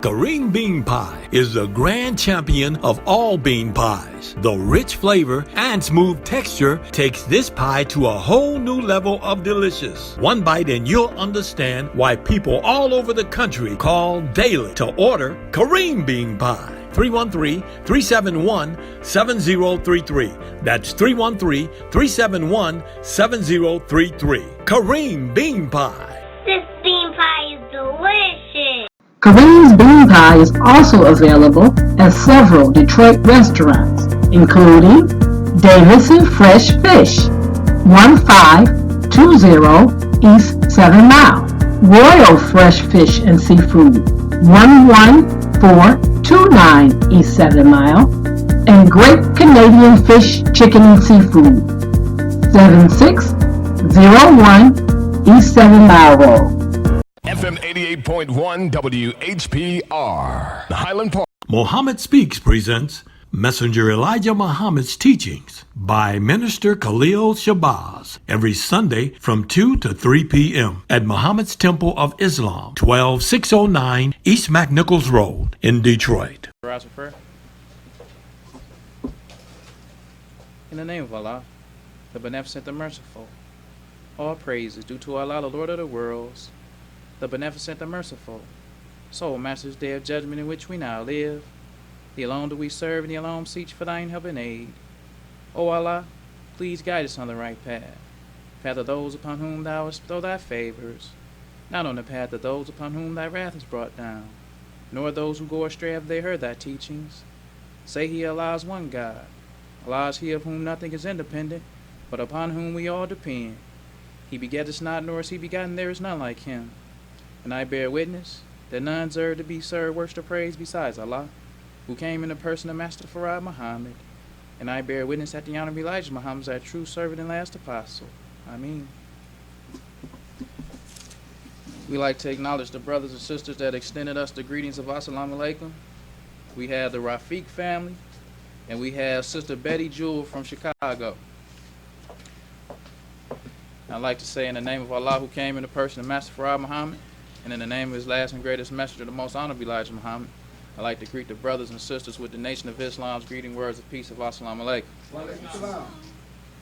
Kareem Bean Pie is the grand champion of all bean pies. The rich flavor and smooth texture takes this pie to a whole new level of delicious. One bite and you'll understand why people all over the country call daily to order Kareem Bean Pie. 313-371-7033. That's 313-371-7033. Kareem Bean Pie. This bean pie is delicious. Kareem's Bean Pie is also available at several Detroit restaurants, including Davidson Fresh Fish, 1520 East 7 Mile, Royal Fresh Fish and Seafood, 11429 East 7 Mile, and Great Canadian Fish, Chicken and Seafood, 7601 East 7 Mile Road. FM 88.1 WHPR, Highland Park. Muhammad Speaks presents Messenger Elijah Muhammad's Teachings by Minister Khalil Shabazz every Sunday from 2 to 3 p.m. at Muhammad's Temple of Islam, 12609 East McNichols Road in Detroit. Rise for prayer. In the name of Allah, the Beneficent, the Merciful, all praise is due to Allah, the Lord of the worlds, the Beneficent, the Merciful. So, Master's Day of Judgment in which we now live, the alone do we serve, and the alone seek for thine help and aid. O Allah, please guide us on the right path, path of those upon whom thou hast bestowed thy favors, not on the path of those upon whom thy wrath is brought down, nor those who go astray have they heard thy teachings. Say he, Allah is one God. Allah is he of whom nothing is independent, but upon whom we all depend. He begetteth not, nor is he begotten, there is none like him. And I bear witness that none deserve to be served, worship, or praise besides Allah, who came in the person of Master Farad Muhammad. And I bear witness that the Honorable Elijah Muhammad is our true servant and last apostle. Ameen. We like to acknowledge the brothers and sisters that extended us the greetings of Assalamu Alaikum. We have the Rafiq family, and we have Sister Betty Jewell from Chicago. I'd like to say in the name of Allah, who came in the person of Master Farad Muhammad, and in the name of his last and greatest messenger, the most honorable Elijah Muhammad, I'd like to greet the brothers and sisters with the Nation of Islam's greeting words of peace of Assalamu Alaikum.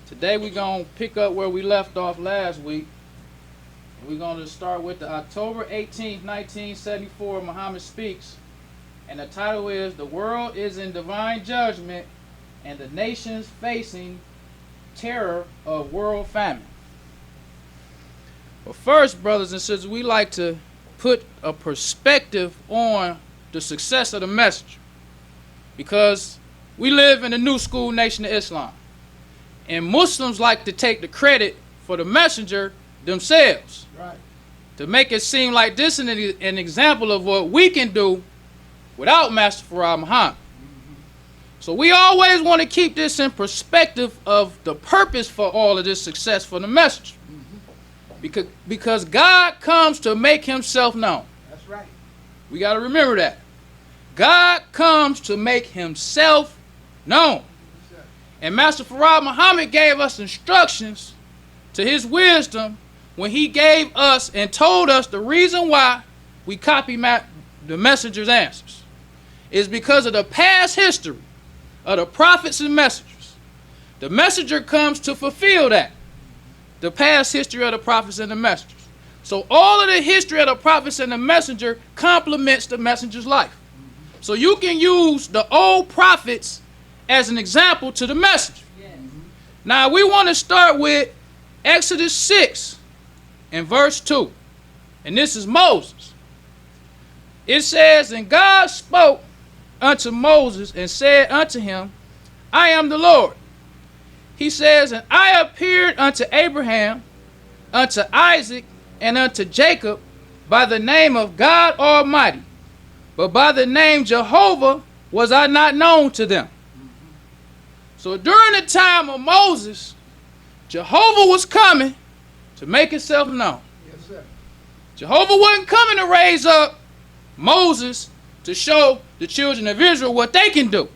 Today we're going to pick up where we left off last week. We're going to start with the October 18th, 1974, Muhammad Speaks. And the title is, The World is in Divine Judgment and the Nations Facing Terror of World Famine. But first, brothers and sisters, we like to put a perspective on the success of the messenger, because we live in the new school nation of Islam, and Muslims like to take the credit for the messenger themselves, right, to make it seem like this is an example of what we can do without Master Farad Muhammad. So we always want to keep this in perspective of the purpose for all of this success for the messenger. Because God comes to make himself known. That's right. We got to remember that. God comes to make himself known. And Master Farad Muhammad gave us instructions to his wisdom when he gave us and told us the reason why we copy the messenger's answers is because of the past history of the prophets and messengers. The messenger comes to fulfill that. The past history of the prophets and the messengers. So all of the history of the prophets and the messenger complements the messenger's life. So you can use the old prophets as an example to the messenger. Now we want to start with Exodus 6 and verse 2. And this is Moses. It says, And God spoke unto Moses and said unto him, I am the Lord. He says, And I appeared unto Abraham, unto Isaac, and unto Jacob by the name of God Almighty. But by the name Jehovah was I not known to them. So during the time of Moses, Jehovah was coming to make himself known. Yes, sir. Jehovah wasn't coming to raise up Moses to show the children of Israel what they can do.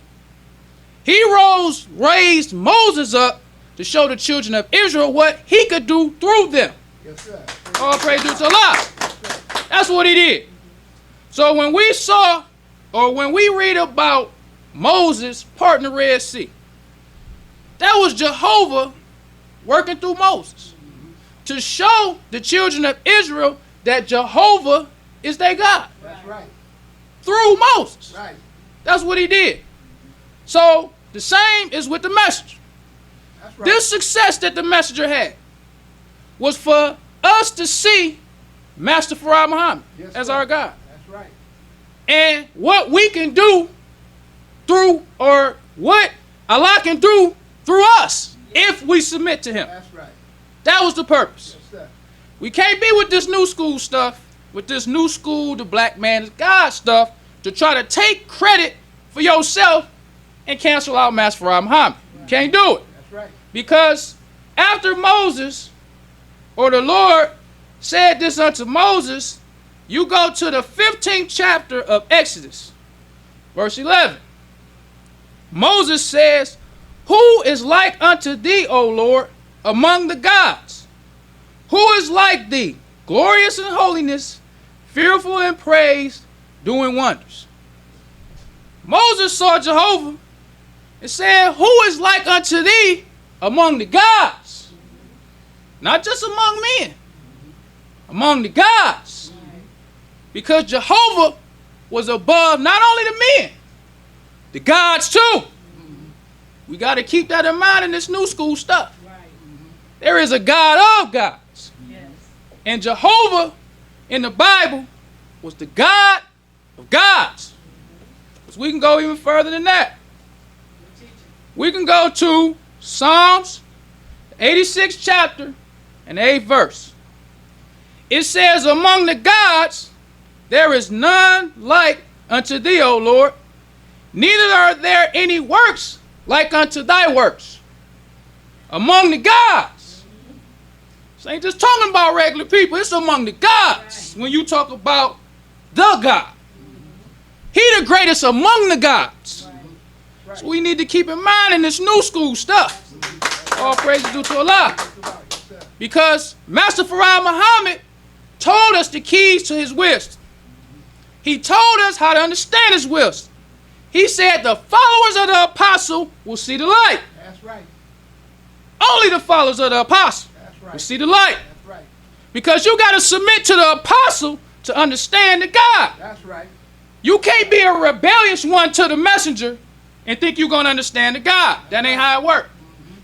He raised Moses up to show the children of Israel what he could do through them. Yes, sir. All praise to Allah. That's what he did. So when we read about Moses parting the Red Sea, that was Jehovah working through Moses to show the children of Israel that Jehovah is their God. That's right. Through Moses. Right. That's what he did. So the same is with the messenger. That's right. This success that the messenger had was for us to see Master Farad Muhammad as our God. That's right. And what we can do through, or what Allah can do through us if we submit to him. That's right. That was the purpose. Yes, sir. We can't be with this new school stuff, with this new school, the black man is God stuff, to try to take credit for yourself and cancel out Master Farad Muhammad. Right. Can't do it. That's right. Because after Moses, or the Lord said this unto Moses, you go to the 15th chapter of Exodus, verse 11. Moses says, who is like unto thee, O Lord, among the gods? Who is like thee, glorious in holiness, fearful in praise, doing wonders? Moses saw Jehovah and said, who is like unto thee among the gods? Not just among men, among the gods. Because Jehovah was above not only the men, the gods too. We got to keep that in mind in this new school stuff. There is a God of gods. And Jehovah in the Bible was the God of gods. So we can go even further than that. We can go to Psalms 86th chapter and 8th verse. It says, among the gods there is none like unto thee, O Lord, neither are there any works like unto thy works. Among the gods. This ain't just talking about regular people, it's among the gods. When you talk about the God, he the greatest among the gods. So we need to keep in mind in this new school stuff. All praises due to Allah. Because Master Farad Muhammad told us the keys to his wisdom. He told us how to understand his wisdom. He said the followers of the apostle will see the light. That's right. Only the followers of the apostle will see the light. That's right. Because you got to submit to the apostle to understand the God. That's right. You can't be a rebellious one to the messenger and think you're going to understand the God. That ain't how it works.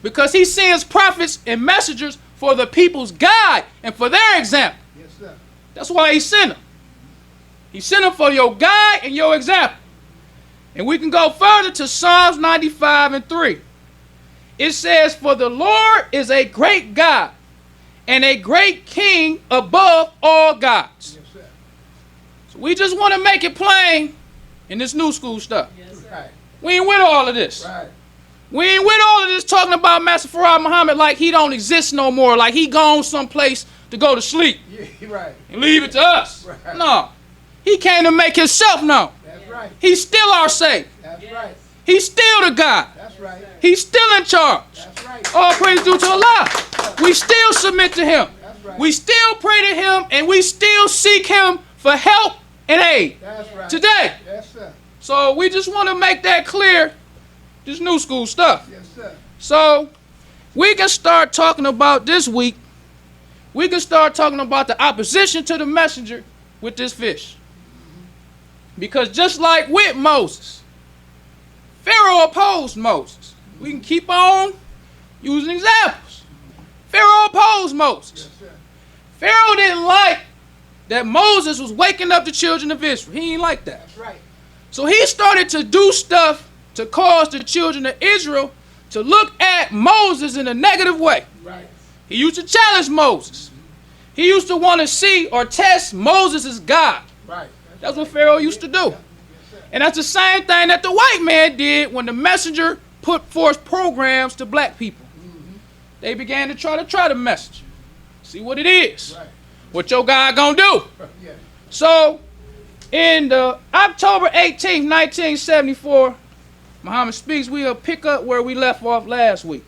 Because he sends prophets and messengers for the people's guide and for their example. Yes, sir. That's why he sent them. He sent them for your guide and your example. And we can go further to Psalms 95 and 3. It says, for the Lord is a great God and a great king above all gods. Yes, sir. So we just want to make it plain in this new school stuff. Yes, sir. Right. We ain't with all of this. Right. We ain't with all of this talking about Master Farad Muhammad like he don't exist no more, like he gone someplace to go to sleep. Yeah, you're right. And leave it to us. Right. No. He came to make himself known. That's right. He's still our Savior. That's right. He's still the God. That's right. He's still in charge. That's right. All praise due to Allah. We still submit to him. That's right. We still pray to him, and we still seek him for help and aid That's right. today. Yes, sir. So we just want to make that clear, this new school stuff. Yes, sir. So we can start talking about this week. We can start talking about the opposition to the messenger with this fish. Because just like with Moses, Pharaoh opposed Moses. We can keep on using examples. Pharaoh opposed Moses. Yes, sir. Pharaoh didn't like that Moses was waking up the children of Israel. He didn't like that. That's right. So he started to do stuff to cause the children of Israel to look at Moses in a negative way. Right. He used to challenge Moses. He used to want to see or test Moses as God. Right. That's what Pharaoh used to do. And that's the same thing that the white man did when the messenger put forth programs to black people. They began to try the message. See what it is. Right. What your God gonna do. Yeah. So, in the October 18th, 1974, Muhammad Speaks, we'll pick up where we left off last week.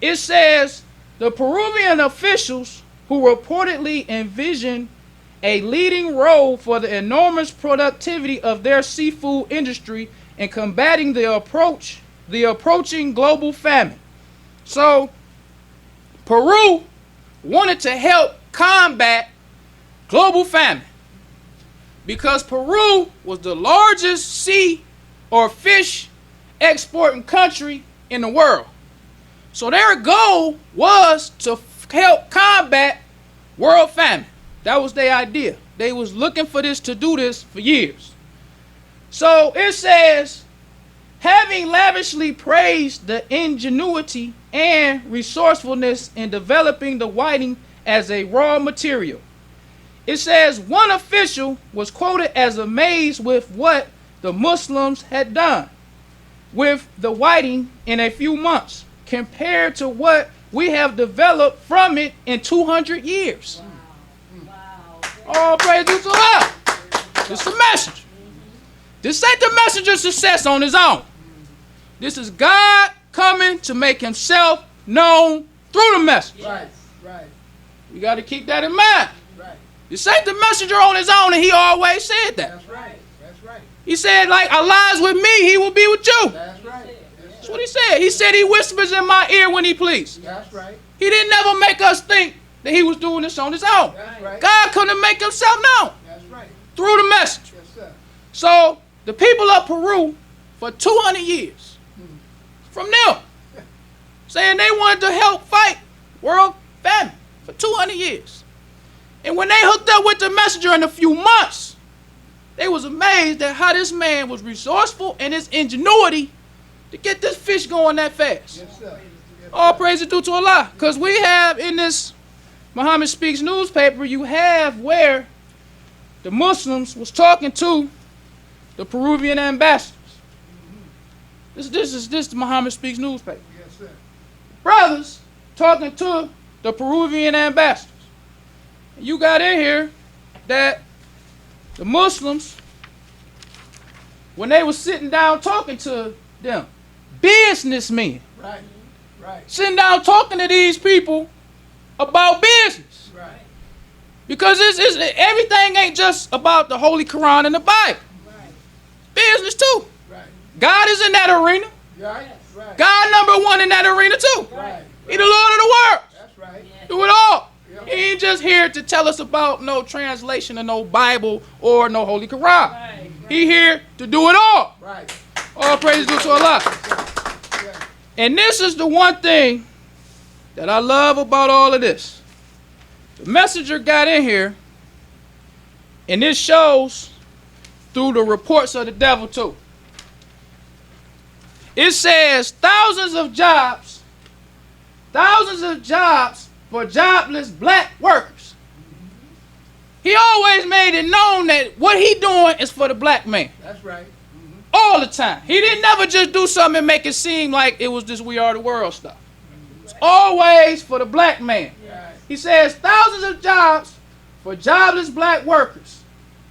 It says, the Peruvian officials who reportedly envisioned a leading role for the enormous productivity of their seafood industry in combating the approaching global famine. So, Peru wanted to help combat global famine because Peru was the largest sea or fish exporting country in the world. So their goal was to help combat world famine. That was their idea. They was looking for this to do this for years. So it says, having lavishly praised the ingenuity and resourcefulness in developing the whiting as a raw material, it says one official was quoted as amazed with what the Muslims had done with the whiting in a few months compared to what we have developed from it in 200 years. All praise to Allah. This is the message. This ain't the messenger's success on his own. This is God coming to make himself known through the message. Right. Right. We got to keep that in mind. Right. This ain't the messenger on his own, and he always said that. That's right. That's right. He said, like Allah is with me, he will be with you. That's right. That's what he said. He said he whispers in my ear when he pleases. That's right. He didn't never make us think that he was doing this on his own. That's right. God couldn't make himself known That's right. through the message. Yes, sir. So the people of Peru for 200 years from them saying they wanted to help fight world famine for 200 years. And when they hooked up with the messenger in a few months, they was amazed at how this man was resourceful and his ingenuity to get this fish going that fast. Yes, sir. Yes, All praise is due to Allah. Because we have in this Muhammad Speaks newspaper, you have where the Muslims was talking to the Peruvian ambassadors. This is the Muhammad Speaks newspaper. Yes, sir. Brothers talking to the Peruvian ambassadors. You got in here that the Muslims, when they were sitting down talking to them, businessmen, Right. Right. sitting down talking to these people about business. Right. Because everything ain't just about the Holy Quran and the Bible. Right. Business too. Right. God is in that arena. Right. Right. God number one in that arena too. Right. He the Lord of the world. That's right. Do it all. Yep. He ain't just here to tell us about no translation of no Bible or no Holy Quran. He here to do it all. Right. All praise due to Allah. Yeah. And this is the one thing that I love about all of this. The messenger got in here, and this shows through the reports of the devil too. It says thousands of jobs for jobless black workers. He always made it known that what he doing is for the black man. That's right. All the time. He didn't never just do something and make it seem like it was this We Are the World stuff. It's always for the black man. Right. He says thousands of jobs for jobless black workers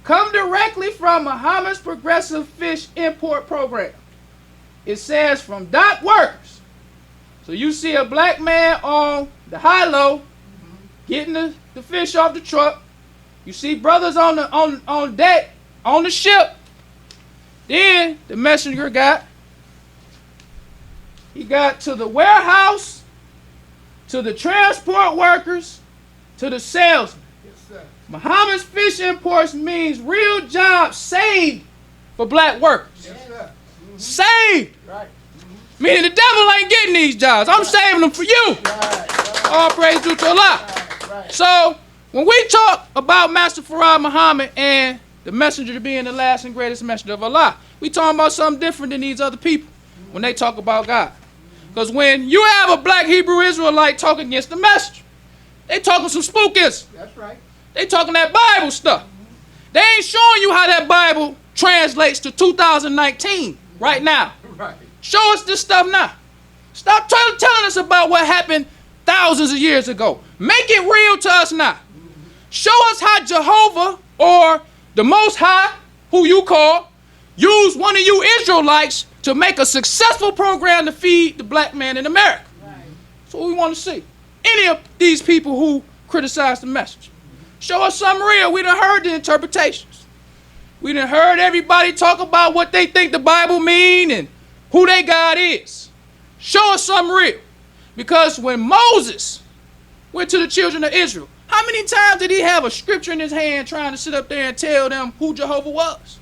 come directly from Muhammad's progressive fish import program. It says from dock workers. So you see a black man on the high-low getting the fish off the truck. You see brothers on deck, on the ship. Then the messenger got to the warehouse, to the transport workers, to the salesmen. Yes, sir. Muhammad's fish imports means real jobs saved for black workers. Yes, sir. Saved. Right. Meaning the devil ain't getting these jobs. I'm saving them for you. Right. All praise due to Allah. Right. So when we talk about Master Farad Muhammad and the messenger being the last and greatest messenger of Allah, we talking about something different than these other people when they talk about God. Because when you have a black Hebrew Israelite talking against the messenger, they talking some spookism. That's right. They talking that Bible stuff. They ain't showing you how that Bible translates to 2019 right now. Right. Show us this stuff now. Stop telling us about what happened thousands of years ago. Make it real to us now. Show us how Jehovah or the Most High, who you call, used one of you Israelites to make a successful program to feed the black man in America. Right. That's what we want to see. Any of these people who criticize the message. Show us something real. We done heard the interpretations. We done heard everybody talk about what they think the Bible mean and who their God is. Show us something real. Because when Moses went to the children of Israel, how many times did he have a scripture in his hand trying to sit up there and tell them who Jehovah was?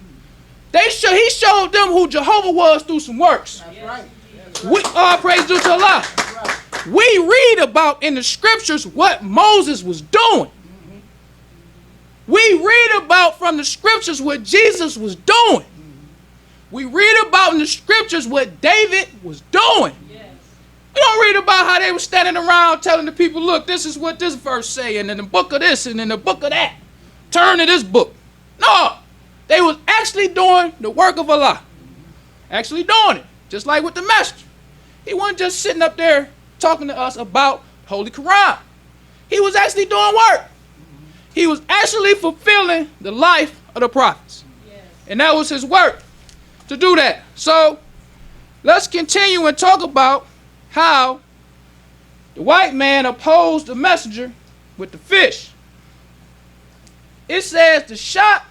He showed them who Jehovah was through some works. That's right. All praise due to Allah. Right. We read about in the scriptures what Moses was doing. We read about from the scriptures what Jesus was doing. We read about in the scriptures what David was doing. We don't read about how they were standing around telling the people, look, this is what this verse say, and in the book of this, and in the book of that. Turn to this book. No, they was actually doing the work of Allah. Actually doing it, just like with the messenger. He wasn't just sitting up there talking to us about Holy Quran. He was actually doing work. He was actually fulfilling the life of the prophets. And that was his work to do that. So let's continue and talk about how the white man opposed the messenger with the fish. It says the shot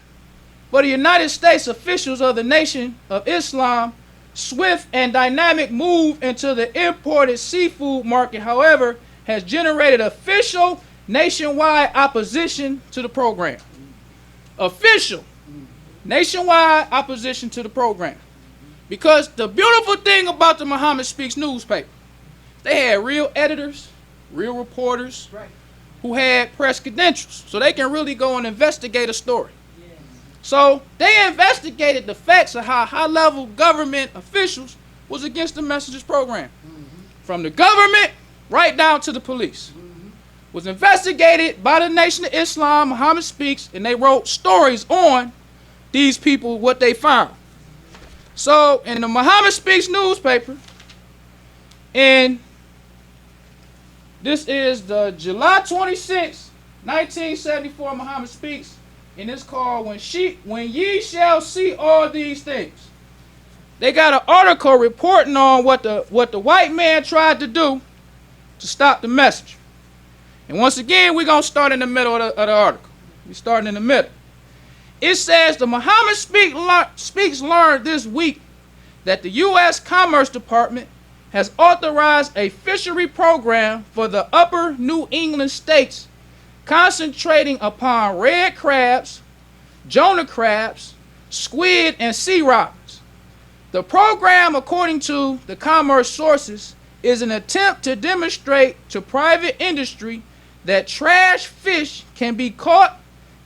for the United States officials of the Nation of Islam swift and dynamic move into the imported seafood market, however, has generated official nationwide opposition to the program. Official nationwide opposition to the program. Because the beautiful thing about the Muhammad Speaks newspaper, they had real editors, real reporters, who had press credentials, so they can really go and investigate a story. So they investigated the facts of how high-level government officials was against the messenger's program. From the government right down to the police. Was investigated by the Nation of Islam, Muhammad Speaks, and they wrote stories on these people, what they found. So in the Muhammad Speaks newspaper, and this is the July 26, 1974 Muhammad Speaks, and it's called When Ye Shall See All These Things. They got an article reporting on what the white man tried to do to stop the messenger. And once again, we're going to start in the middle of the article. We're starting in the middle. It says, the Muhammad Speaks learned this week that the U.S. Commerce Department has authorized a fishery program for the upper New England states concentrating upon red crabs, Jonah crabs, squid, and sea robins. The program, according to the commerce sources, is an attempt to demonstrate to private industry that trash fish can be caught,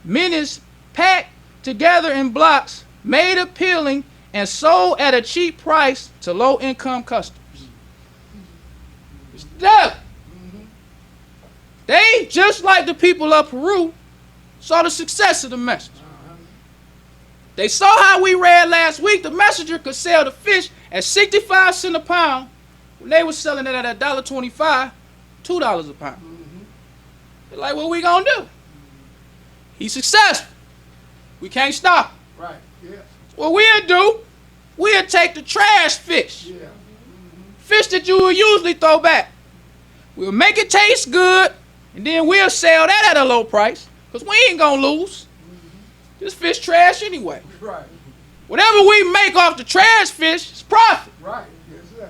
menaced, packed together in blocks, made appealing, and sold at a cheap price to low-income customers. It's devil. They, just like the people of Peru, saw the success of the messenger. They saw how we read last week, the messenger could sell the fish at 65 cents a pound when they were selling it at $1.25, $2 a pound. They're like, what we gonna do? He's successful. We can't stop him. Right. Yeah. What we'll do, we'll take the trash fish. Yeah. Fish that you would usually throw back. We'll make it taste good, and then we'll sell that at a low price, because we ain't gonna lose. This fish trash anyway. Right. Whatever we make off the trash fish is profit. Right. Yes, sir.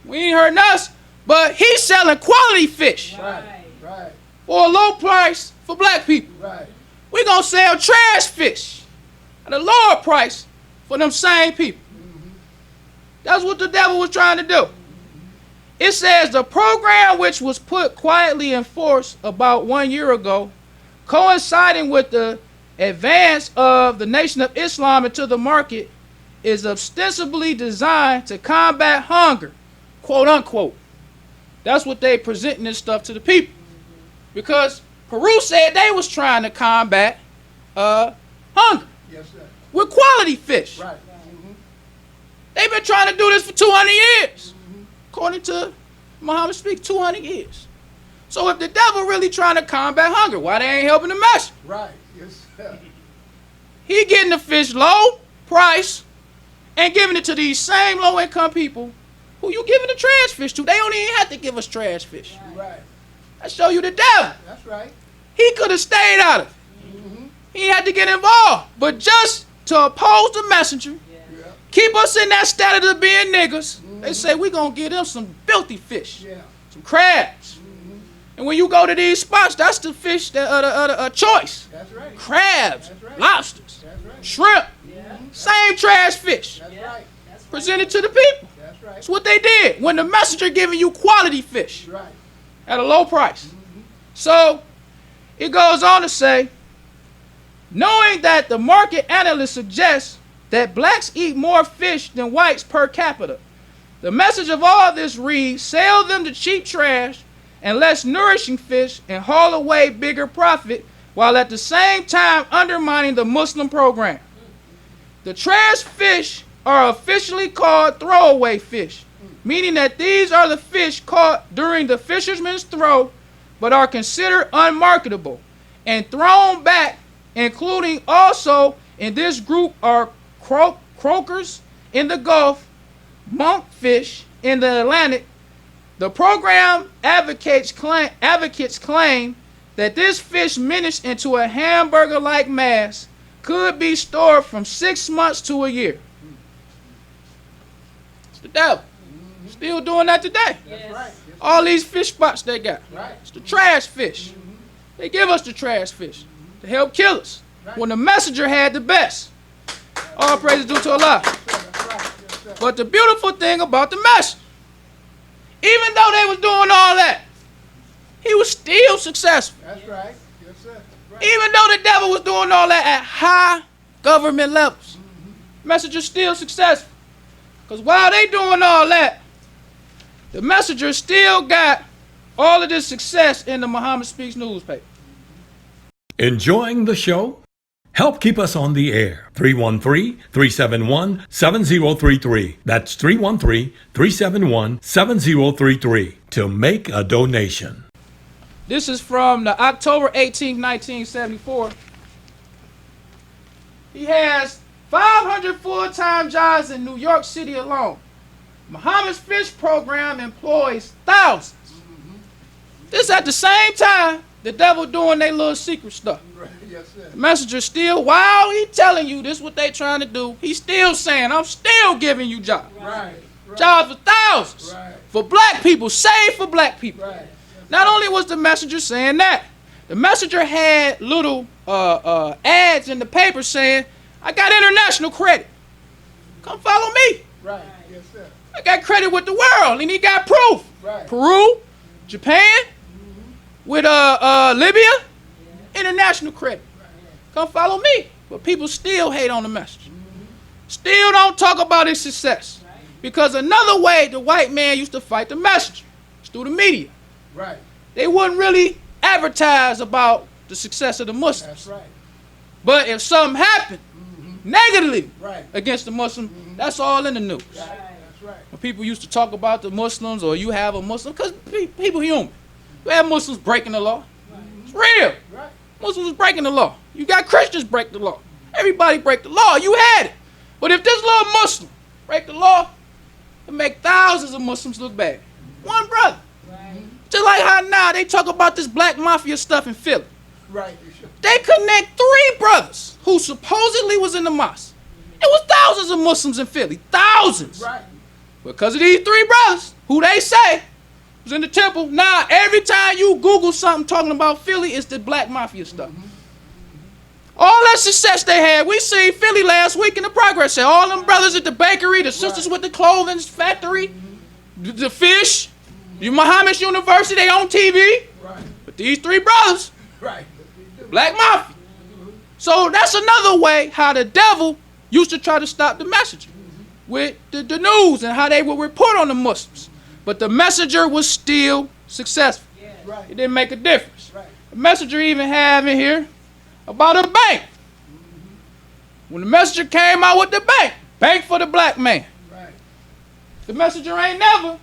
We ain't hurting us, but he's selling quality fish Right. Right. for a low price for black people. Right. We're gonna sell trash fish at a lower price for them same people. That's what the devil was trying to do. It says the program, which was put quietly in force about 1 year ago, coinciding with the advance of the Nation of Islam into the market, is ostensibly designed to combat hunger, quote unquote. That's what they presenting this stuff to the people. Because Peru said they was trying to combat hunger Yes, sir. with quality fish. Right. They've been trying to do this for 200 years. According to Muhammad Speaks, 200 years. So if the devil really trying to combat hunger, why they ain't helping the messenger? Right. Yes, sir. He getting the fish low price and giving it to these same low income people who you giving the trash fish to. They don't even have to give us trash fish. Right. I show you the devil. That's right. He could have stayed out of it. He had to get involved. But just to oppose the messenger, keep us in that status of being niggas, they say we're going to give them some filthy fish, some crabs. And when you go to these spots, that's the fish that choice. That's right. Crabs, That's right. lobsters, That's right. shrimp, same trash fish. That's right. Presented to the people. That's right. That's what they did when the messenger giving you quality fish That's right. at a low price. So it goes on to say, knowing that the market analysts suggest that blacks eat more fish than whites per capita, the message of all this reads, sell them the cheap trash and less nourishing fish and haul away bigger profit, while at the same time undermining the Muslim program. The trash fish are officially called throwaway fish, meaning that these are the fish caught during the fisherman's throw, but are considered unmarketable and thrown back, including also in this group are croakers in the Gulf, monkfish in the Atlantic. The program advocates claim that this fish minished into a hamburger-like mass could be stored from 6 months to a year. It's the devil. Still doing that today. That's right. All these fish spots they got. Right. It's the trash fish. They give us the trash fish to help kill us. When the messenger had the best. All praise is due to Allah. That's right. Yes, sir. But the beautiful thing about the messenger, even though they was doing all that, he was still successful. That's right. Yes, sir. That's right. Even though the devil was doing all that at high government levels, messenger's still successful. Because while they doing all that, the messenger still got all of this success in the Muhammad Speaks newspaper. Enjoying the show? Help keep us on the air. 313-371-7033. That's 313-371-7033 to make a donation. This is from the October 18th, 1974. He has 500 full-time jobs in New York City alone. Muhammad's Fish Program employs thousands. This at the same time the devil doing their little secret stuff. Right. Yes, sir. The messenger still, while he telling you this what they trying to do, he's still saying, I'm still giving you jobs. Right. Right. Jobs for thousands. Right. For black people, save for black people. Right. Not only was the messenger saying that, the messenger had little ads in the paper saying, I got international credit. Come follow me. Right. Yes, sir. I got credit with the world, and he got proof. Right. Peru, Japan, with Libya, international credit. Come follow me. But people still hate on the messenger. Still don't talk about his success. Because another way the white man used to fight the messenger is through the media. Right. They wouldn't really advertise about the success of the Muslims. That's right. But if something happened negatively Right. against the Muslim, that's all in the news. Right. That's right. When people used to talk about the Muslims, or you have a Muslim, because people human. You have Muslims breaking the law. It's real. Right. Muslims is breaking the law. You got Christians break the law. Everybody break the law. You had it. But if this little Muslim break the law, it make thousands of Muslims look bad. One brother. Just like how now they talk about this black mafia stuff in Philly. Right. You should. They connect 3 brothers who supposedly was in the mosque. It was thousands of Muslims in Philly. Thousands. Right. Because of these 3 brothers, who they say was in the temple. Now, every time you Google something talking about Philly, it's the black mafia stuff. All that success they had, we seen Philly last week in the Progress Center. All them brothers at the bakery, the sisters with the clothing factory, the fish, the Muhammad's University, they on TV. Right. But these 3 brothers, Right. black mafia. So that's another way how the devil used to try to stop the messenger with the news and how they would report on the Muslims. But the messenger was still successful. Right. It didn't make a difference. Right. The messenger even have in here about a bank. When the messenger came out with the bank for the black man. Right. The messenger ain't never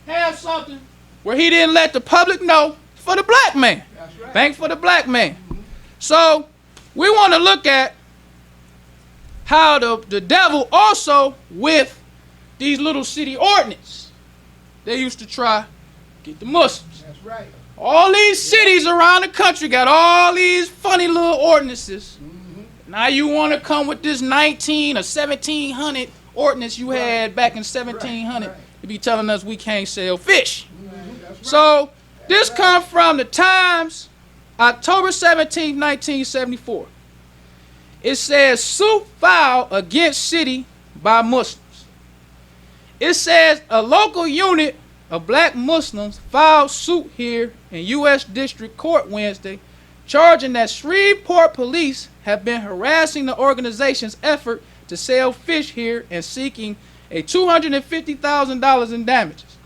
have something where he didn't let the public know for the black man. That's right. Bank for the black man. So we want to look at how the devil also with these little city ordinance, they used to try to get the Muslims. That's right. All these cities around the country got all these funny little ordinances. Now you want to come with this 19 or 1700 ordinance you had back in 1700 to be telling us we can't sell fish. So this comes from the Times, October 17, 1974. It says, suit filed against city by Muslims. It says a local unit of black Muslims filed suit here in U.S. District Court Wednesday, charging that Shreveport police have been harassing the organization's effort to sell fish here and seeking a $250,000 in damages.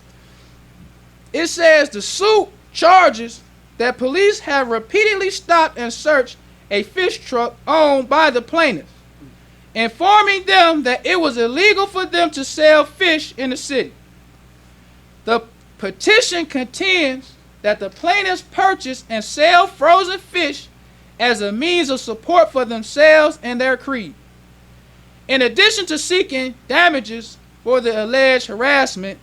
It says the suit charges that police have repeatedly stopped and searched a fish truck owned by the plaintiffs, informing them that it was illegal for them to sell fish in the city. The petition contends that the plaintiffs purchase and sell frozen fish as a means of support for themselves and their creed. In addition to seeking damages for the alleged harassment,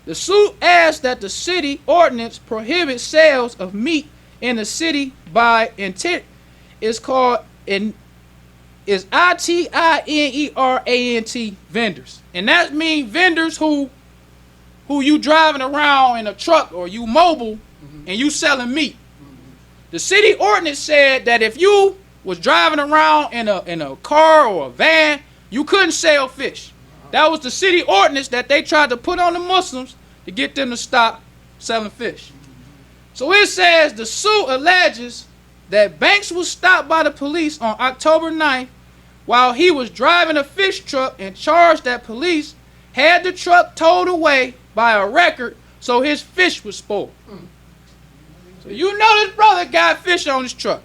the suit asks that the city ordinance prohibit sales of meat in the city by intent. It's called ITINERANT vendors, and that means vendors who you driving around in a truck or you mobile and you selling meat. The city ordinance said that if you was driving around in a car or a van, you couldn't sell fish. That was the city ordinance that they tried to put on the Muslims to get them to stop selling fish. So it says the suit alleges that Banks was stopped by the police on October 9th while he was driving a fish truck and charged that police had the truck towed away by a record so his fish was spoiled. So you know this brother got fish on his truck.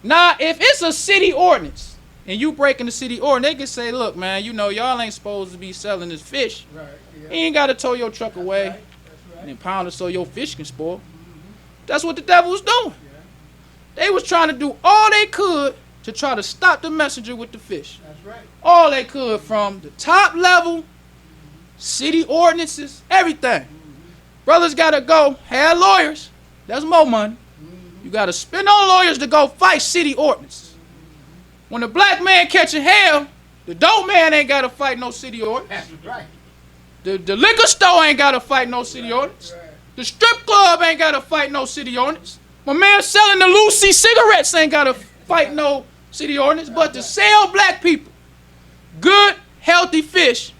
Now, if it's a city ordinance and you breaking the city ordinance, they can say, look, man, you know, y'all ain't supposed to be selling this fish. You ain't got to tow your truck away and impound it so your fish can spoil. That's what the devil was doing. They was trying to do all they could to try to stop the messenger with the fish. That's right. All they could, from the top level, city ordinances, everything. Brothers got to go, have lawyers. That's more money. You got to spend on lawyers to go fight city ordinances. When the black man catching hell, the dope man ain't got to fight no city ordinance. That's right. The liquor store ain't got to fight no city ordinance. The strip club ain't got to fight no city ordinance. My man selling the Lucy cigarettes ain't got to fight no city ordinance. But to sell black people good, healthy fish,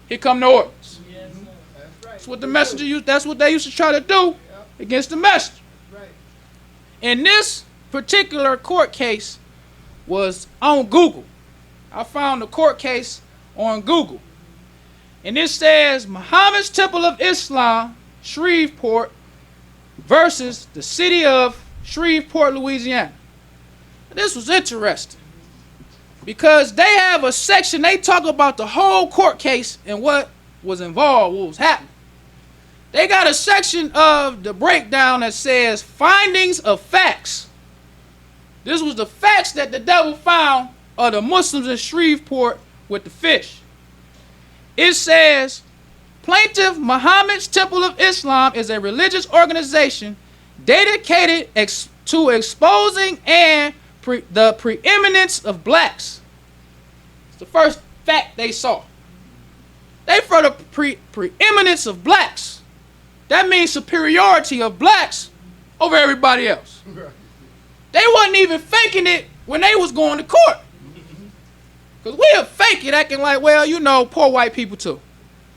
here come the ordinance. That's what the messenger used. That's what they used to try to do against the messenger. And this particular court case was on Google. I found the court case on Google. And it says Muhammad's Temple of Islam, Shreveport, versus the city of Shreveport, Louisiana. This was interesting because they have a section, they talk about the whole court case and what was involved, what was happening. They got a section of the breakdown that says findings of facts. This was the facts that the devil found of the Muslims in Shreveport with the fish. It says, Plaintiff Muhammad's Temple of Islam is a religious organization dedicated to exposing and the preeminence of blacks. It's the first fact they saw. They for the preeminence of blacks. That means superiority of blacks over everybody else. They wasn't even faking it when they was going to court. Because we'll fake it acting like, well, you know, poor white people too.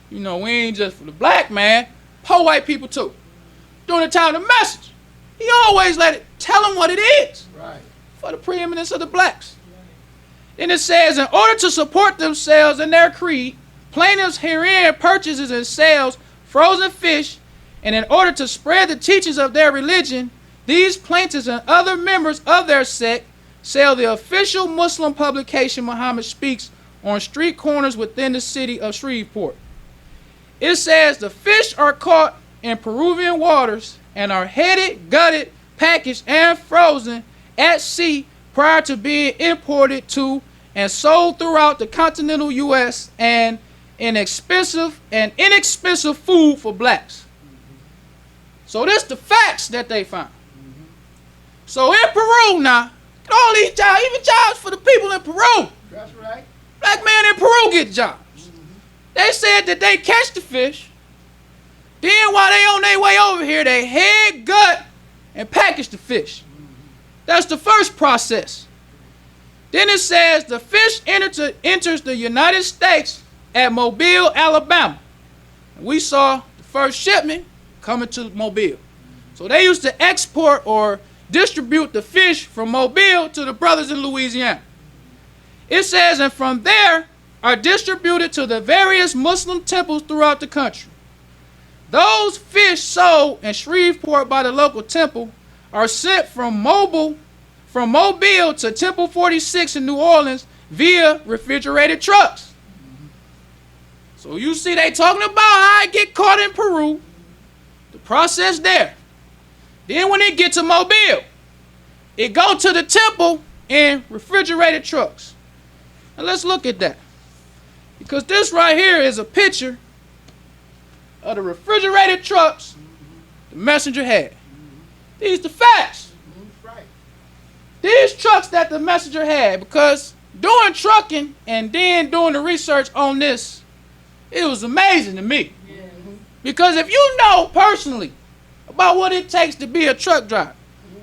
You know, we ain't just for the black man, poor white people too. During the time of the message, he always tell them what it is. Right. For the preeminence of the blacks. Then it says, in order to support themselves and their creed, plaintiffs herein purchases and sells frozen fish, and in order to spread the teachings of their religion, these plaintiffs and other members of their sect sell the official Muslim publication Muhammad Speaks on street corners within the city of Shreveport. It says the fish are caught in Peruvian waters and are headed, gutted, packaged, and frozen at sea prior to being imported to and sold throughout the continental U.S. and inexpensive food for blacks. So this the facts that they found. So in Peru now, all these jobs, even jobs for the people in Peru. That's right. Black man in Peru get jobs. They said that they catch the fish. Then while they on their way over here, they head, gut, and package the fish. That's the first process. Then it says the fish enters the United States at Mobile, Alabama. And we saw the first shipment coming to Mobile. So they used to export or distribute the fish from Mobile to the brothers in Louisiana. It says, and from there are distributed to the various Muslim temples throughout the country. Those fish sold in Shreveport by the local temple are sent from Mobile to Temple 46 in New Orleans via refrigerated trucks. So you see they talking about how it get caught in Peru, the process there. Then when it get to Mobile, it go to the temple in refrigerated trucks. Now let's look at that. Because this right here is a picture of the refrigerated trucks the messenger had. These the facts. Right. These trucks that the messenger had, because doing trucking and then doing the research on this, it was amazing to me. Because if you know personally about what it takes to be a truck driver,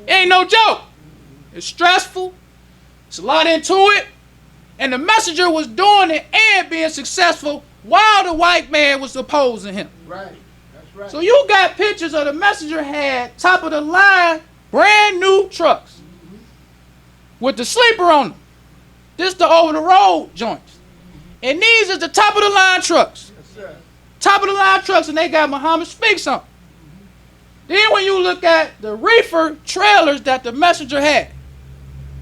it ain't no joke. It's stressful. It's a lot into it. And the messenger was doing it and being successful while the white man was opposing him. Right. That's right. So you got pictures of the messenger had top of the line, brand new trucks with the sleeper on them. This the over the road joints. And these is the top of the line trucks. Yes, sir. Top of the line trucks, and they got Muhammad Speaks on. Then when you look at the reefer trailers that the messenger had,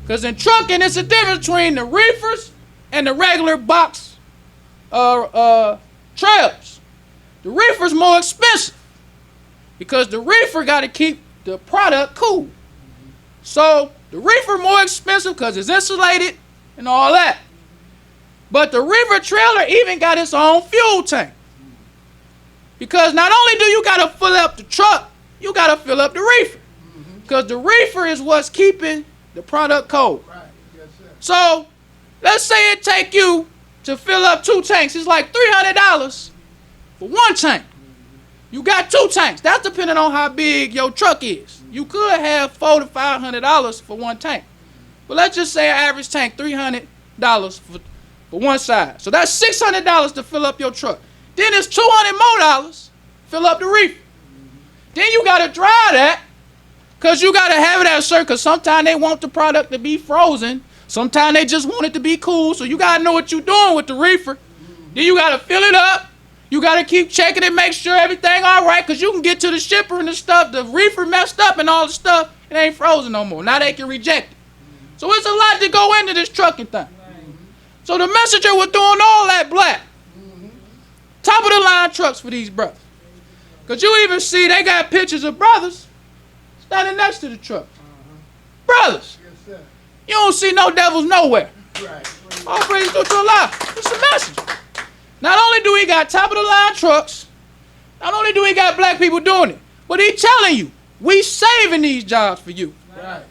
because in trucking it's a difference between the reefers and the regular box trailers. The reefer's more expensive because the reefer got to keep the product cool. So the reefer more expensive because it's insulated and all that. But the reefer trailer even got its own fuel tank. Because not only do you got to fill up the truck, you got to fill up the reefer. Because the reefer is what's keeping the product cold. Right. Yes, sir. So let's say it take you to fill up 2 tanks. It's like $300 for 1 tank. You got 2 tanks. That's depending on how big your truck is. You could have $400 to $500 for 1 tank. But let's just say an average tank, $300 for one side. So that's $600 to fill up your truck. Then it's $200 more to fill up the reefer. Then you got to dry that because you got to have it at a certain, because sometimes they want the product to be frozen. Sometimes they just want it to be cool. So you got to know what you're doing with the reefer. Then you got to fill it up. You got to keep checking and make sure everything all right, because you can get to the shipper and the stuff, the reefer messed up and all the stuff, it ain't frozen no more. Now they can reject it. So it's a lot to go into this trucking thing. So the messenger was doing all that black. Top of the line trucks for these brothers. Because you even see they got pictures of brothers standing next to the truck. Brothers. Yes, sir. You don't see no devils nowhere. Right. All praise to Allah. It's a messenger. Not only do we got top of the line trucks, not only do we got black people doing it, but he telling you, we saving these jobs for you. Right.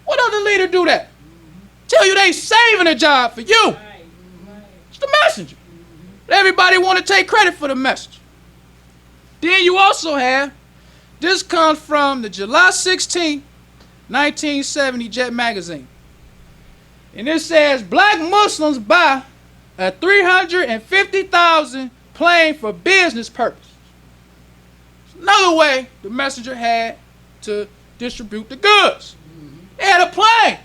What other leader do that? Tell you they saving a job for you. It's the messenger. But everybody want to take credit for the message. Then you also have, this comes from the July 16, 1970 Jet magazine. And it says, black Muslims buy a $350,000 plane for business purpose. It's another way the messenger had to distribute the goods. They had a plane.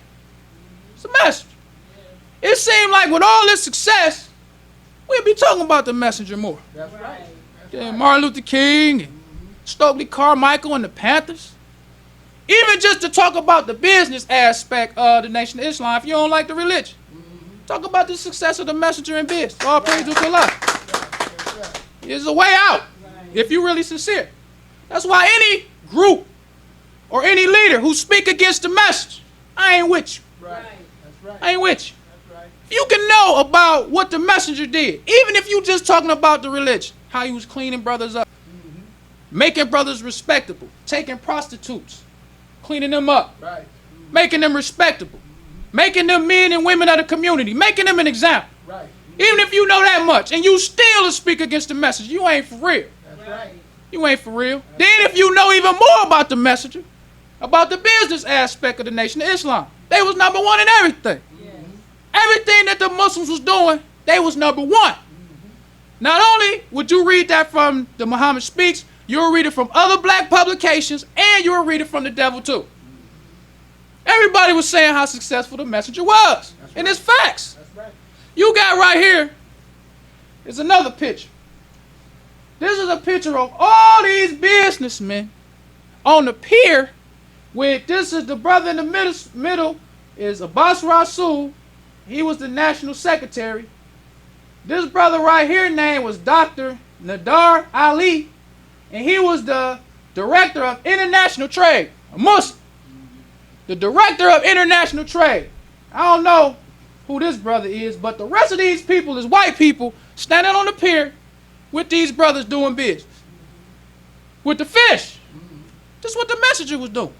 It's a messenger. It seemed like with all this success, we'd be talking about the messenger more. That's right. Then Martin Luther King and Stokely Carmichael and the Panthers. Even just to talk about the business aspect of the Nation of Islam, if you don't like the religion. Talk about the success of the messenger in business. All praise to Allah. There's a way out if you're really sincere. That's why any group or any leader who speak against the message, I ain't with you. Right. That's right. I ain't with you. That's right. If you can know about what the messenger did, even if you just talking about the religion, how he was cleaning brothers up, making brothers respectable, taking prostitutes, cleaning them up, Right. making them respectable, making them men and women of the community, making them an example. Right. Even if you know that much and you still speak against the message, you ain't for real. That's right. You ain't for real. Then if you know even more about the messenger, about the business aspect of the Nation of Islam, they was number one in everything. Everything that the Muslims was doing, they was number one. Not only would you read that from the Muhammad Speaks, you'll read it from other black publications, and you'll read it from the devil too. Everybody was saying how successful the messenger was. And it's facts. That's right. You got right here is another picture. This is a picture of all these businessmen on the pier with, this is the brother in the middle is Abbas Rasul. He was the national secretary. This brother right here name was Dr. Nadar Ali, and he was the director of international trade, a Muslim. The director of international trade. I don't know who this brother is, but the rest of these people is white people standing on the pier with these brothers doing business. With the fish. This is what the messenger was doing.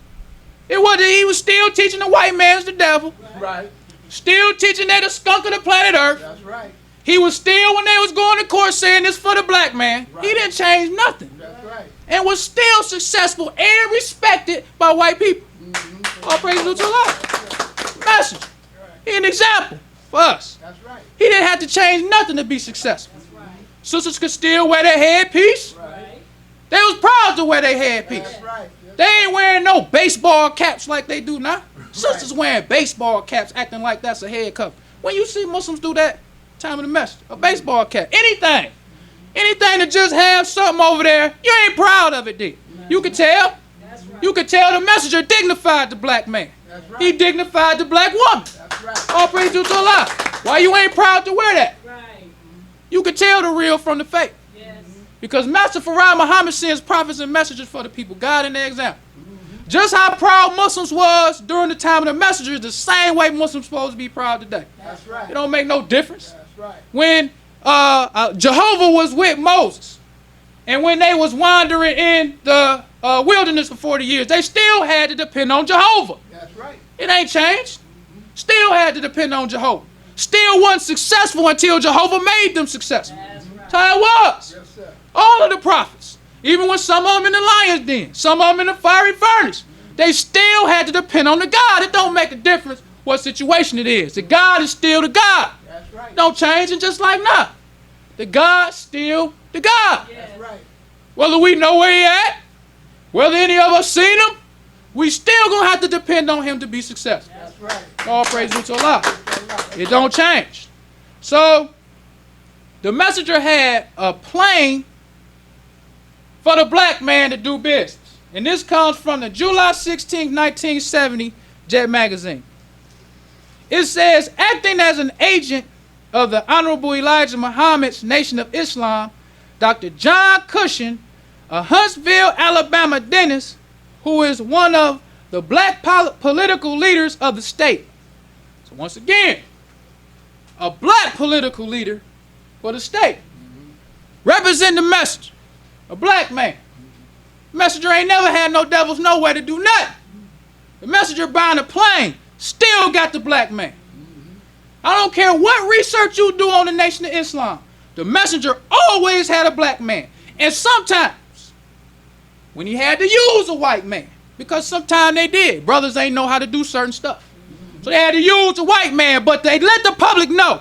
It wasn't, he was still teaching the white man's the devil. Right. Still teaching they the skunk of the planet Earth. That's right. He was still, when they was going to court, saying this for the black man. Right. He didn't change nothing. That's right. And was still successful and respected by white people. All praise to Allah. Messenger. He an example for us. That's right. He didn't have to change nothing to be successful. Sisters could still wear their headpiece. Right. They was proud to wear their headpiece. That's right. They ain't wearing no baseball caps like they do now. Sisters wearing baseball caps, acting like that's a head cover. When you see Muslims do that, time of the message, a baseball cap, anything to just have something over there, you ain't proud of it, then. You could tell. You could tell the messenger dignified the black man. That's right. He dignified the black woman. That's right. All praise to Allah. Why you ain't proud to wear that? You could tell the real from the fake. Because Master Farah Muhammad sends prophets and messengers for the people, God in their example. Just how proud Muslims was during the time of the messenger is the same way Muslims supposed to be proud today. That's right. It don't make no difference. That's right. When Jehovah was with Moses, and when they was wandering in the wilderness for 40 years, they still had to depend on Jehovah. That's right. It ain't changed. Still had to depend on Jehovah. Still wasn't successful until Jehovah made them successful. That's how it was. Yes, sir. All of the prophets, even when some of them in the lion's den, some of them in the fiery furnace, they still had to depend on the God. It don't make a difference what situation it is. The God is still the God. That's right. Don't change, and just like now, the God's still the God. That's right. Whether we know where he at, whether any of us seen him, we still gonna have to depend on him to be successful. That's right. All praise to Allah. It don't change. So the messenger had a plane for the black man to do business. And this comes from the July 16, 1970 Jet magazine. It says, acting as an agent of the Honorable Elijah Muhammad's Nation of Islam, Dr. John Cushing, a Huntsville, Alabama dentist, who is one of the black political leaders of the state. So once again, a black political leader for the state. Represent the messenger, a black man. Messenger ain't never had no devils nowhere to do nothing. The messenger buying a plane still got the black man. I don't care what research you do on the Nation of Islam. The messenger always had a black man. And sometimes, when he had to use a white man, because sometimes they did. Brothers ain't know how to do certain stuff. So they had to use a white man, but they let the public know,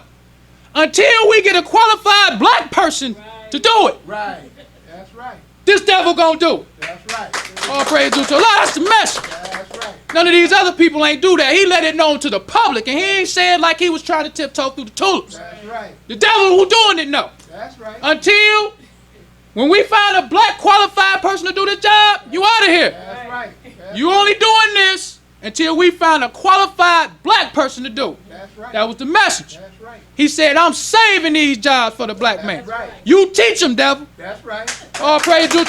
until we get a qualified black person to do it, Right. That's right. this devil gonna do it. That's right. All praise to Allah. That's the message. That's right. None of these other people ain't do that. He let it known to the public, and he ain't said like he was trying to tiptoe through the tulips. That's right. The devil who doing it know. That's right. Until when we find a black qualified person to do this job, you out of here. That's right. That's You only doing this until we find a qualified black person to do it. That's right. That was the message. That's right. He said, I'm saving these jobs for the black man. That's right. You teach them, devil. That's right. All praise to Allah.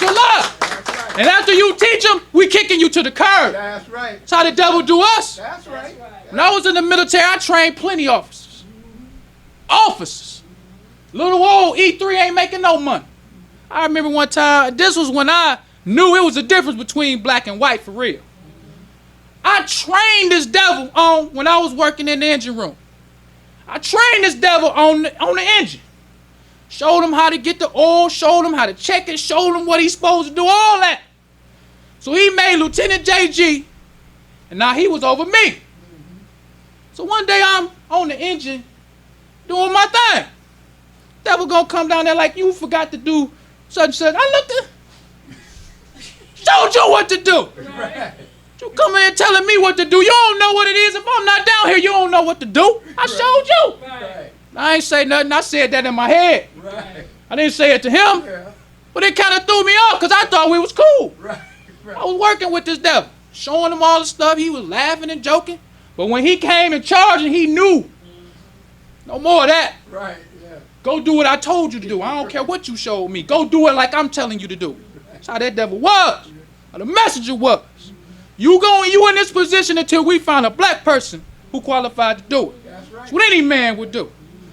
That's right. And after you teach them, we kicking you to the curb. That's right. That's how the devil do us. That's right. When I was in the military, I trained plenty of officers. Officers. Little old E3 ain't making no money. I remember one time, this was when I knew it was a difference between black and white for real. I trained this devil on when I was working in the engine room. I trained this devil on the engine. Showed him how to get the oil, showed him how to check it, showed him what he's supposed to do, all that. So he made Lieutenant JG, and now he was over me. So one day I'm on the engine doing my thing. Devil gonna come down there like, you forgot to do such and such. I looked at, showed you what to do. Right. You come here telling me what to do. You don't know what it is. If I'm not down here, you don't know what to do. I showed you. Right. I ain't say nothing. I said that in my head. Right. I didn't say it to him. Yeah. But it kind of threw me off because I thought we was cool. Right. I was working with this devil, showing him all the stuff. He was laughing and joking. But when he came in charge and he knew, no more of that. Right. Yeah. Go do what I told you to do. I don't care what you showed me. Go do it like I'm telling you to do. That's how that devil was. How the messenger was. You in this position until we find a black person who qualified to do it. That's right. That's what any man would do.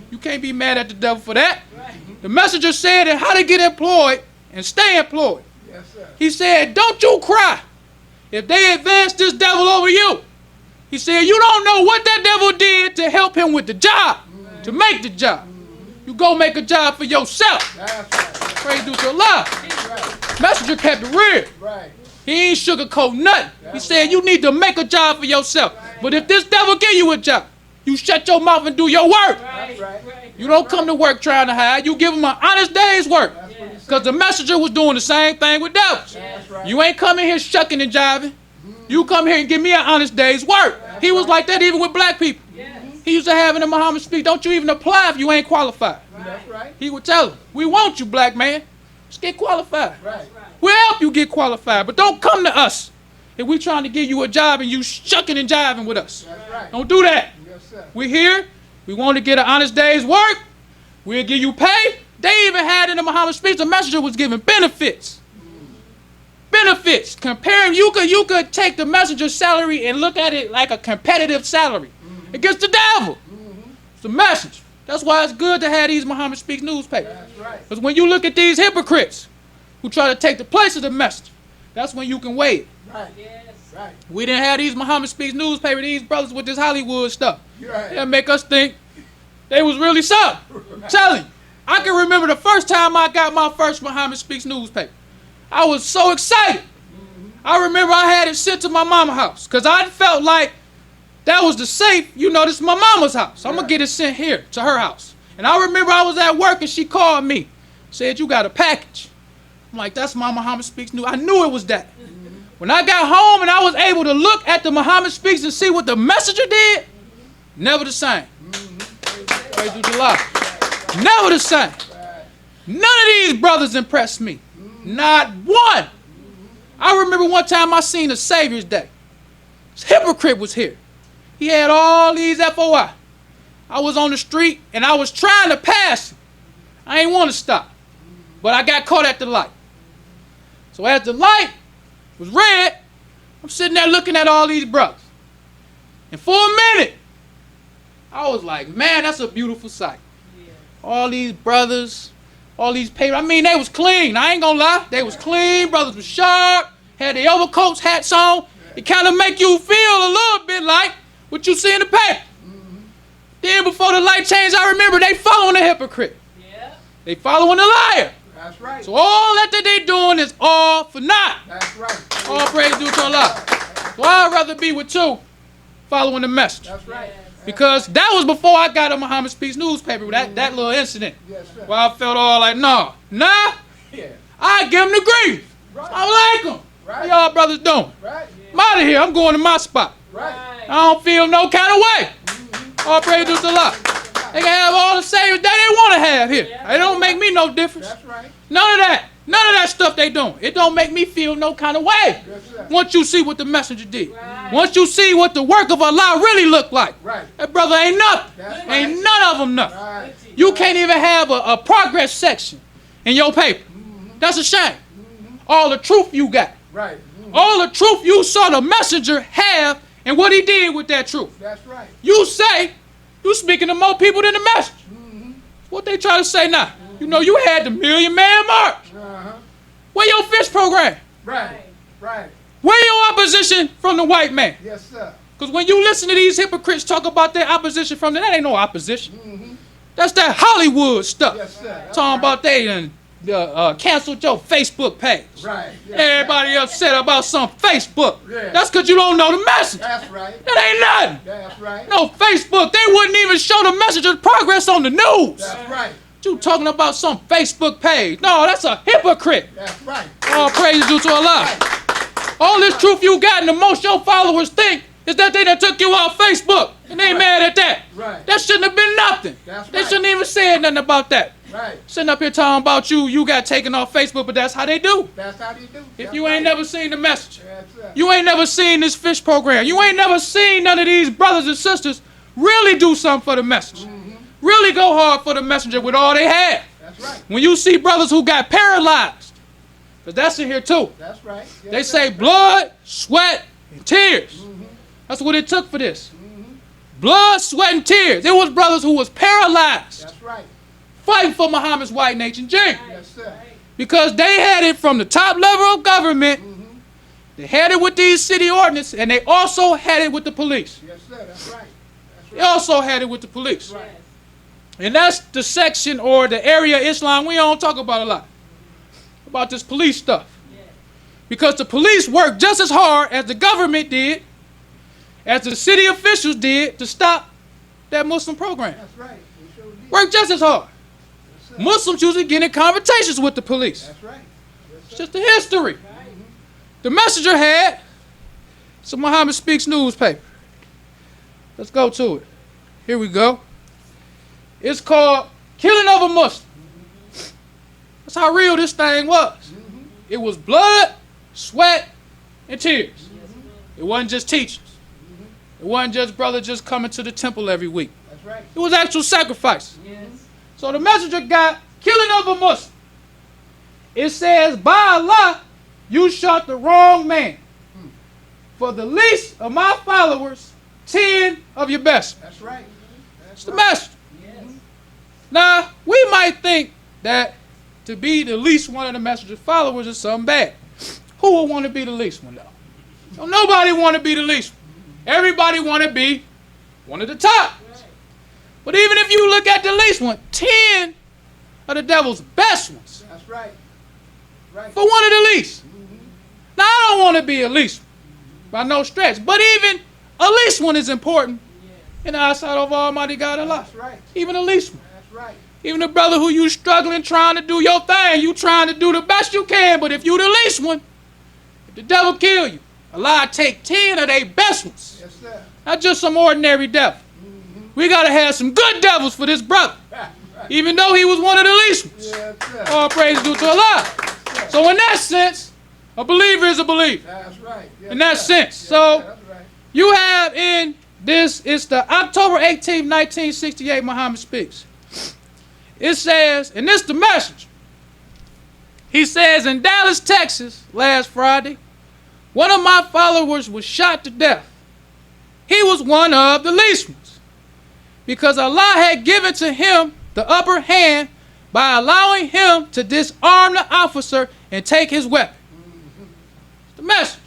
You can't be mad at the devil for that. The messenger said that how to get employed and stay employed. Yes, sir. He said, don't you cry if they advance this devil over you. He said, you don't know what that devil did to help him with the job, to make the job. You go make a job for yourself. That's right. Praise due to Allah. Right. Messenger kept it real. Right. He ain't sugarcoat nothing. He said you need to make a job for yourself. But if this devil give you a job, you shut your mouth and do your work. That's right. You don't come to work trying to hide. You give him an honest day's work. Because the messenger was doing the same thing with devils. That's right. You ain't coming here shucking and jiving. You come here and give me an honest day's work. He was like that even with black people. He used to have in the Muhammad speak, don't you even apply if you ain't qualified. That's right. He would tell him, we want you, black man. Just get qualified. Right. We'll help you get qualified, but don't come to us if we trying to give you a job and you shucking and jiving with us. That's right. Don't do that. Yes, sir. We're here. We want to get an honest day's work. We'll give you pay. They even had in the Muhammad speech, the messenger was giving benefits. Benefits. Comparing, you could take the messenger's salary and look at it like a competitive salary against the devil. It's the messenger. That's why it's good to have these Muhammad Speaks newspapers. That's right. Because when you look at these hypocrites who try to take the place of the messenger, that's when you can weigh it. Right. Right. We didn't have these Muhammad Speaks newspaper, these brothers with this Hollywood stuff. Right. That make us think they was really something. Tell you, I can remember the first time I got my first Muhammad Speaks newspaper. I was so excited. I remember I had it sent to my mama's house because I felt like that was the safe. You know, this is my mama's house. I'm going to get it sent here to her house. And I remember I was at work and she called me, said, you got a package. I'm like, that's my Muhammad Speaks news. I knew it was that. When I got home and I was able to look at the Muhammad Speaks and see what the messenger did, never the same. Praise be to Allah. Never the same. None of these brothers impressed me. Not one. I remember one time I seen a Savior's Day. This hypocrite was here. He had all these FOI. I was on the street and I was trying to pass him. I ain't want to stop. But I got caught at the light. So as the light was red, I'm sitting there looking at all these brothers. And for a minute, I was like, man, that's a beautiful sight. All these brothers, all these papers. I mean, they was clean. I ain't gonna lie. They was clean. Brothers was sharp. Had their overcoats, hats on. It kind of make you feel a little bit like what you see in the paper. Then before the light changed, I remember they following the hypocrite. They following the liar. That's right. So all that they doing is all for naught. That's right. All praise due to Allah. So I'd rather be with two following the message. That's right. Because that was before I got a Muhammad Speaks newspaper, that little incident. Yes, sir. Where I felt all like, nah, Yeah. I give them the grief. Right. I like them. Right. What y'all brothers doing? Right. I'm out of here. I'm going to my spot. Right. I don't feel no kind of way. All praise due to Allah. They can have all the saviors that they want to have here. It don't make me no difference. That's right. None of that. None of that stuff they doing. It don't make me feel no kind of way. Yes, sir. Once you see what the messenger did. Once you see what the work of Allah really looked like. Right. That brother ain't nothing. That's Ain't none of them nothing. Right. You can't even have a progress section in your paper. That's a shame. All the truth you got. Right. All the truth you saw the messenger have and what he did with that truth. That's right. You say you speaking to more people than the messenger. What they try to say now? You know, you had the Million Man March. Uh-huh. Where your fish program? Right. Right. Where your opposition from the white man? Yes, sir. Because when you listen to these hypocrites talk about their opposition from them, that ain't no opposition. Mm-hmm. That's that Hollywood stuff. Yes, sir. That's Talking right. about they done canceled your Facebook page. Right. Yes, Everybody upset about some Facebook. Yeah. That's because you don't know the message. That's right. That ain't nothing. That's right. No Facebook. They wouldn't even show the message of progress on the news. That's right. You talking about some Facebook page. No, that's a hypocrite. That's right. All praise due to Allah. All this truth you got and the most your followers think is that they done took you off Facebook. And they mad at that. Right. That shouldn't have been nothing. That's They right. shouldn't even say nothing about that. Right. Sitting up here talking about you got taken off Facebook, but that's how they do. That's how they do. If That's you ain't right. never seen the message, That's it. you ain't never seen this fish program, you ain't never seen none of these brothers and sisters really do something for the message. Mm-hmm. Really go hard for the messenger with all they have. That's right. When you see brothers who got paralyzed, because that's in here too. That's right. Yes, They sir. say blood, sweat, and tears. Mm-hmm. That's what it took for this. Blood, sweat, and tears. It was brothers who was paralyzed, That's right. fighting for Muhammad's white nation dream. Yes, sir. Because they had it from the top level of government, Mm-hmm. they had it with these city ordinances, and they also had it with the police. Yes, sir. That's right. That's They right. also had it with the police. Right. And that's the section or the area of Islam we don't talk about a lot. About this police stuff. Because the police work just as hard as the government did, as the city officials did to stop that Muslim program. That's right. We sure did. Work just as hard. Yes, sir. Muslims usually get in confrontations with the police. That's right. Yes, It's sir. just the history. The messenger had some Muhammad Speaks newspaper. Let's go to it. Here we go. It's called Killing of a Muslim. That's how real this thing was. It was blood, sweat, and tears. It wasn't just teachers. It wasn't just brothers just coming to the temple every week. That's right. It was actual sacrifice. So the messenger got killing of a Muslim. It says, by Allah, you shot the wrong man. For the least of my followers, 10 of your best. That's right. It's the messenger. Now, we might think that to be the least one of the messenger's followers is something bad. Who would want to be the least one, though? Don't nobody want to be the least one. Everybody want to be one of the top. But even if you look at the least one, 10 are the devil's best ones That's right. Right. for one of the least. Now, I don't want to be a least by no stretch, but even a least one is important in the eyesight of Almighty God Allah. That's right. Even a least one. That's right. Even the brother who you struggling trying to do your thing, you trying to do the best you can, but if you the least one, if the devil kill you, Allah take 10 of their best ones. Yes, sir. Not just some ordinary devil. We gotta have some good devils for this brother, even though he was one of the least ones. Yes, sir. All praise due to Allah. So in that sense, a believer is a believer. That's right. Yes, In that sir. sense. Yes, So sir. That's right. you have in this, it's the October 18, 1968 Muhammad Speaks. It says, and this the message. He says, in Dallas, Texas, last Friday, one of my followers was shot to death. He was one of the least ones, because Allah had given to him the upper hand by allowing him to disarm the officer and take his weapon. It's the message.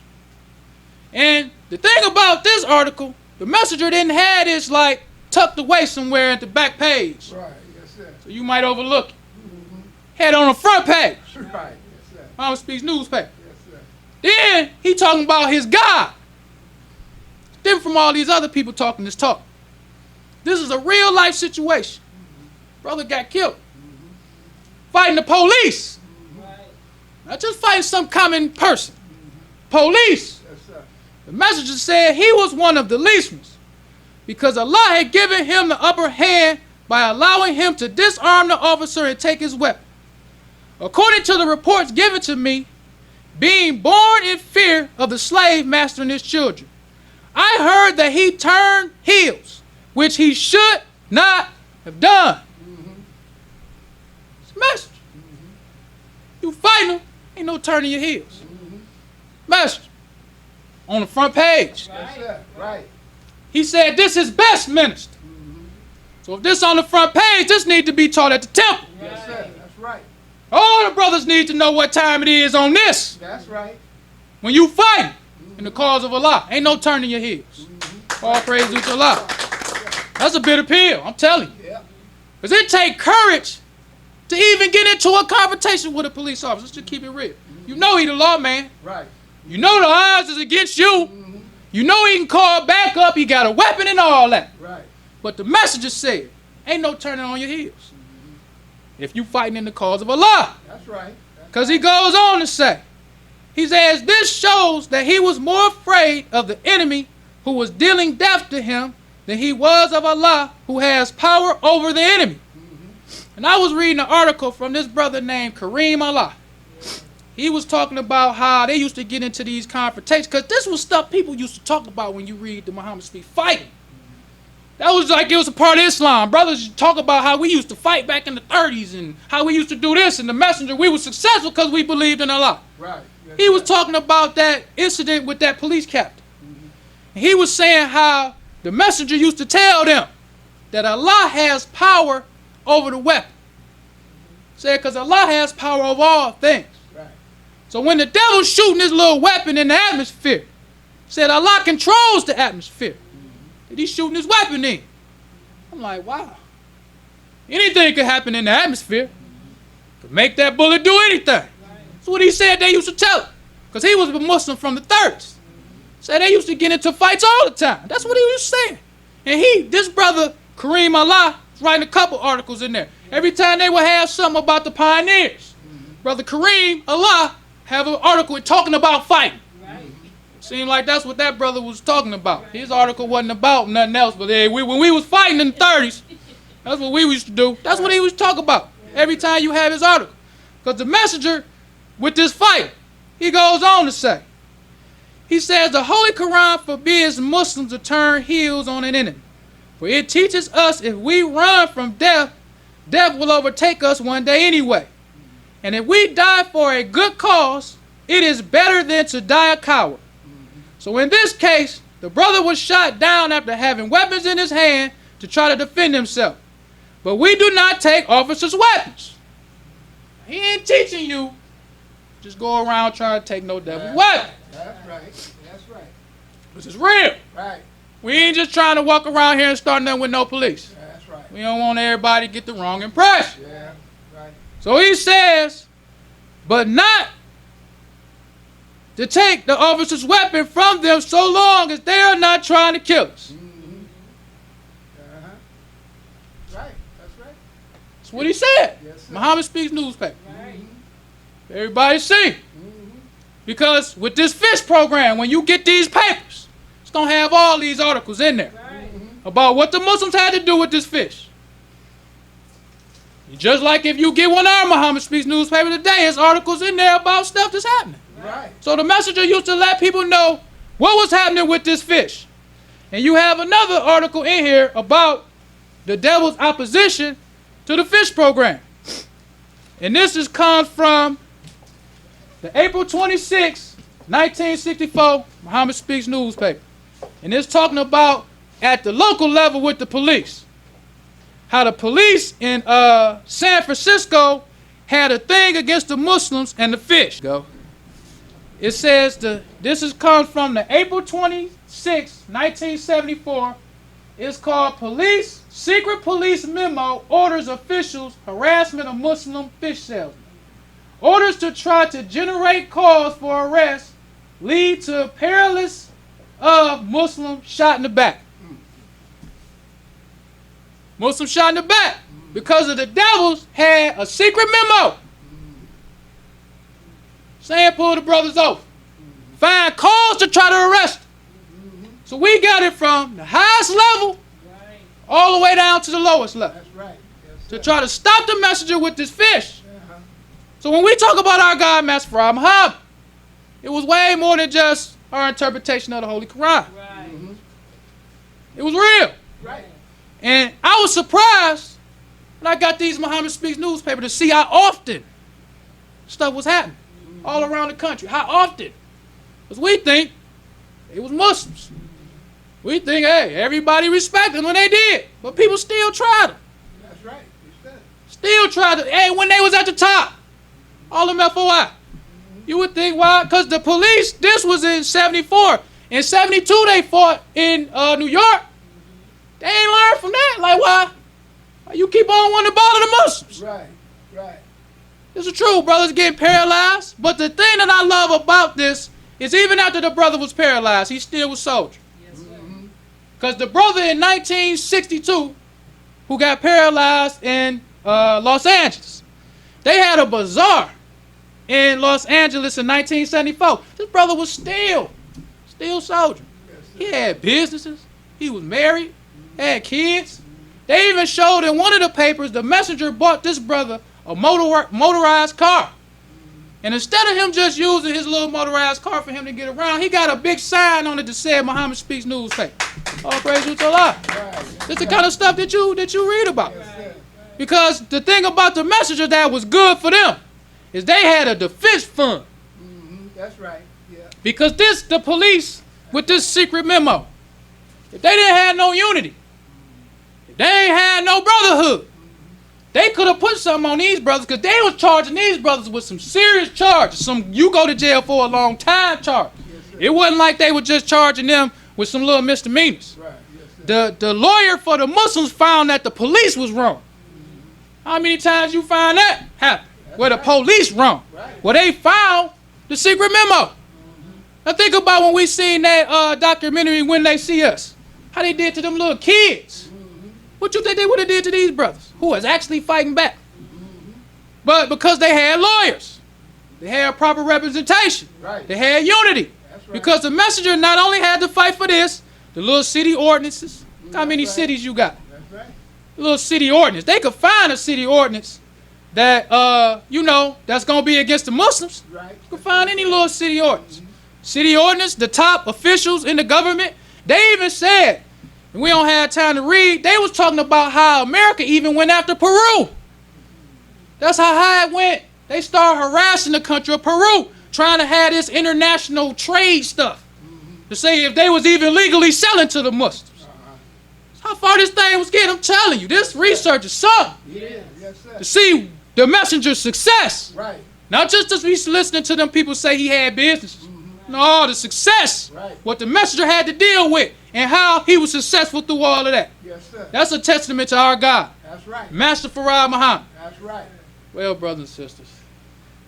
And the thing about this article, the messenger didn't have this like tucked away somewhere at the back page. Right. Yes, sir. So you might overlook it. Had it on the front page. Right. Yes, sir. Muhammad Speaks newspaper. Yes, sir. Then he talking about his God. It's different from all these other people talking this talk. This is a real life situation. Brother got killed. Fighting the police. Not just fighting some common person. Police. Yes, sir. The messenger said he was one of the least ones, because Allah had given him the upper hand by allowing him to disarm the officer and take his weapon. According to the reports given to me, being born in fear of the slave master and his children, I heard that he turned heels, which he should not have done. It's a message. You fighting him, ain't no turning your heels. Message. On the front page. Yes, sir. Right. He said this is best minister. So if this on the front page, this need to be taught at the temple. Yes, sir. That's right. All the brothers need to know what time it is on this. That's right. when you fight in the cause of Allah. Ain't no turning your heels. All praise to Allah. That's a bitter pill, I'm telling you. Because it take courage to even get into a confrontation with a police officer. Let's just keep it real. You know he the lawman. Right. You know the odds is against you. You know he can call back up. He got a weapon and all that. Right. But the messenger said, ain't no turning on your heels if you fighting in the cause of Allah. That's right. Because he goes on to say, he says, this shows that he was more afraid of the enemy who was dealing death to him than he was of Allah, who has power over the enemy. And I was reading an article from this brother named Kareem Allah. He was talking about how they used to get into these confrontations, because this was stuff people used to talk about when you read the Muhammad speak fighting. That was like it was a part of Islam. Brothers talk about how we used to fight back in the 30s and how we used to do this, and the messenger, we were successful because we believed in Allah. Right. He was talking about that incident with that police captain. And he was saying how the messenger used to tell them that Allah has power over the weapon. Said because Allah has power over all things. Right. So when the devil's shooting his little weapon in the atmosphere, said Allah controls the atmosphere that he's shooting his weapon in. I'm like, wow. Anything could happen in the atmosphere. Could make that bullet do anything. That's what he said they used to tell him. Because he was a Muslim from the 30s. Said they used to get into fights all the time. That's what he was saying. And this brother, Kareem Allah, was writing a couple articles in there. Every time they would have something about the pioneers, Brother Kareem Allah have an article talking about fighting. Seemed like that's what that brother was talking about. His article wasn't about nothing else, but when we was fighting in the 30s, that's what we used to do. That's what he was talking about. Every time you have his article. Because the messenger, with this fight, he goes on to say, he says, the Holy Quran forbids Muslims to turn heels on an enemy. For it teaches us if we run from death, death will overtake us one day anyway. And if we die for a good cause, it is better than to die a coward. So in this case, the brother was shot down after having weapons in his hand to try to defend himself. But we do not take officers' weapons. He ain't teaching you just go around trying to take no devil's weapon. That's right. That's right. This is real. Right. We ain't just trying to walk around here and start nothing with no police. That's right. We don't want everybody to get the wrong impression. Yeah. Right. So he says, but not to take the officer's weapon from them so long as they are not trying to kill us. Right. That's right. That's what he said. Yes, sir. Muhammad Speaks newspaper. Everybody see. Because with this fish program, when you get these papers, it's going to have all these articles in there about what the Muslims had to do with this fish. Just like if you get one of our Muhammad Speaks newspaper today, there's articles in there about stuff that's happening. Right. So the messenger used to let people know what was happening with this fish. And you have another article in here about the devil's opposition to the fish program. And this comes from the April 26, 1964 Muhammad Speaks newspaper. And it's talking about at the local level with the police. How the police in San Francisco had a thing against the Muslims and the fish. Go. It says, this comes from the April 26, 1974. It's called Secret Police Memo Orders Officials Harassment of Muslim Fish Salesmen. Orders to try to generate cause for arrest lead to perilous of Muslim shot in the back. Muslim shot in the back because of the devils had a secret memo saying pull the brothers over. Find cause to try to arrest them. So we got it from the highest level all the way down to the lowest level. That's right. Yes, To try to stop the messenger with this fish. So when we talk about our God, Master Farah Muhammad, it was way more than just our interpretation of the Holy Quran. It was real. Right. And I was surprised when I got these Muhammad Speaks newspaper to see how often stuff was happening all around the country. How often? Because we think it was Muslims. We think, hey, everybody respected them when they did. But people still tried them. That's right. You said it. Still tried to, hey, when they was at the top. All them FOI. You would think why? Because the police, this was in 74. In 72, they fought in New York. They ain't learned from that. Like, why you keep on wanting to bother the Muslims? Right, right. It's the truth, brothers getting paralyzed. But the thing that I love about this is even after the brother was paralyzed, he still was soldier. Because the brother in 1962 who got paralyzed in Los Angeles, they had a bazaar in Los Angeles in 1974. This brother was still soldier. He had businesses. He was married, had kids. They even showed in one of the papers the messenger bought this brother a motorized car. And instead of him just using his little motorized car for him to get around, he got a big sign on it that said Muhammad Speaks newspaper. All praise to Allah. This the kind of stuff that you read about. Because the thing about the messenger that was good for them is they had a defense fund. That's right. Yeah. Because the police, with this secret memo, if they didn't have no unity, if they ain't had no brotherhood, they could have put something on these brothers because they was charging these brothers with some serious charges, some you go to jail for a long time charge. It wasn't like they were just charging them with some little misdemeanors. Right. Yes, The lawyer for the Muslims found that the police was wrong. How many times you find that happen? Where the police wrong. Well, they found the secret memo. Now think about when we seen that documentary When They See Us. How they did to them little kids. What you think they would have did to these brothers who was actually fighting back? But because they had lawyers, they had proper representation, Right. they had unity. That's right. Because the messenger not only had to fight for this, the little city ordinances. How many right. cities you got? That's right. The little city ordinance. They could find a city ordinance that that's gonna be against the Muslims. Right. You can find any little city ordinance. City ordinance, the top officials in the government, they even said, and we don't have time to read, they was talking about how America even went after Peru. That's how high it went. They started harassing the country of Peru, trying to have this international trade stuff to say if they was even legally selling to the Muslims. How far this thing was getting, I'm telling you, this research is something. Yeah. Yes, sir. To see the messenger's success. Right. Not just as we listening to them people say he had businesses. No, the success. Right. What the messenger had to deal with and how he was successful through all of that. Yes, sir. That's a testament to our God, That's right. Master Farad Muhammad. That's right. Well, brothers and sisters,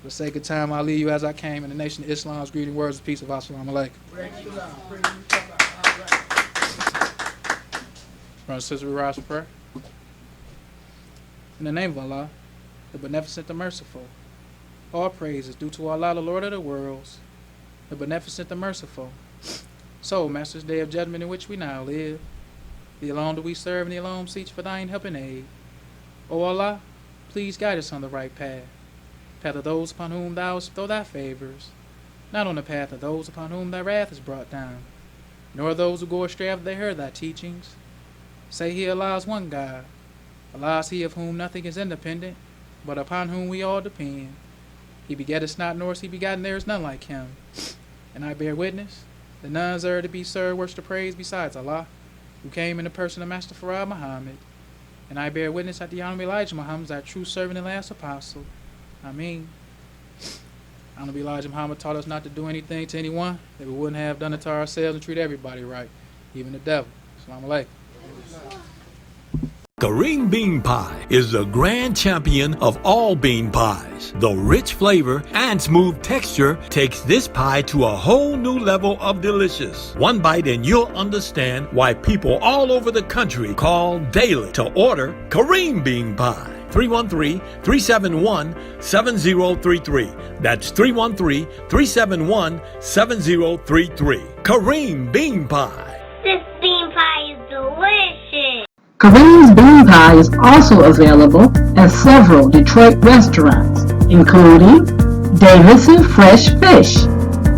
for the sake of time, I'll leave you as I came in the Nation of Islam's greeting words of peace of Assalamu alaikum. Praise to Allah. Praise to Allah. All right. Brothers and sisters, we rise for prayer. In the name of Allah, the beneficent, the merciful, all praise is due to Allah, the Lord of the worlds, the beneficent, the merciful. So, Master's Day of Judgment in which we now live, Thee alone do we serve, and Thee alone seek for Thine help and aid. O Allah, please guide us on the right path of those upon whom Thou bestow Thy favors, not on the path of those upon whom Thy wrath is brought down, nor those who go astray after they heard Thy teachings. Say He, Allah is one God. Allah is He of whom nothing is independent, but upon whom we all depend. He begetteth not, nor is He begotten, there is none like Him. And I bear witness that none is to be served, worship, to praise besides Allah, who came in the person of Master Farad Muhammad. And I bear witness that the Honorable Elijah Muhammad is our true servant and last apostle. Ameen. Honorable Elijah Muhammad taught us not to do anything to anyone that we wouldn't have done it to ourselves, and treat everybody right, even the devil. Assalamu alaikum. Kareem Bean Pie is the grand champion of all bean pies. The rich flavor and smooth texture takes this pie to a whole new level of delicious. One bite and you'll understand why people all over the country call daily to order Kareem Bean Pie. 313-371-7033. That's 313-371-7033. Kareem Bean Pie. This bean pie is delicious. Kareem's Bean Pie is also available at several Detroit restaurants, including Davidson Fresh Fish,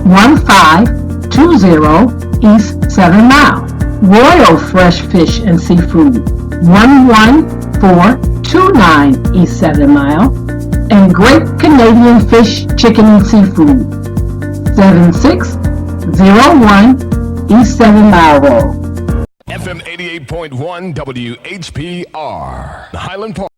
1520 East 7 Mile, Royal Fresh Fish and Seafood, 11429 East 7 Mile, and Great Canadian Fish, Chicken and Seafood, 7601 East 7 Mile Road. FM 88.1 WHPR, Highland Park.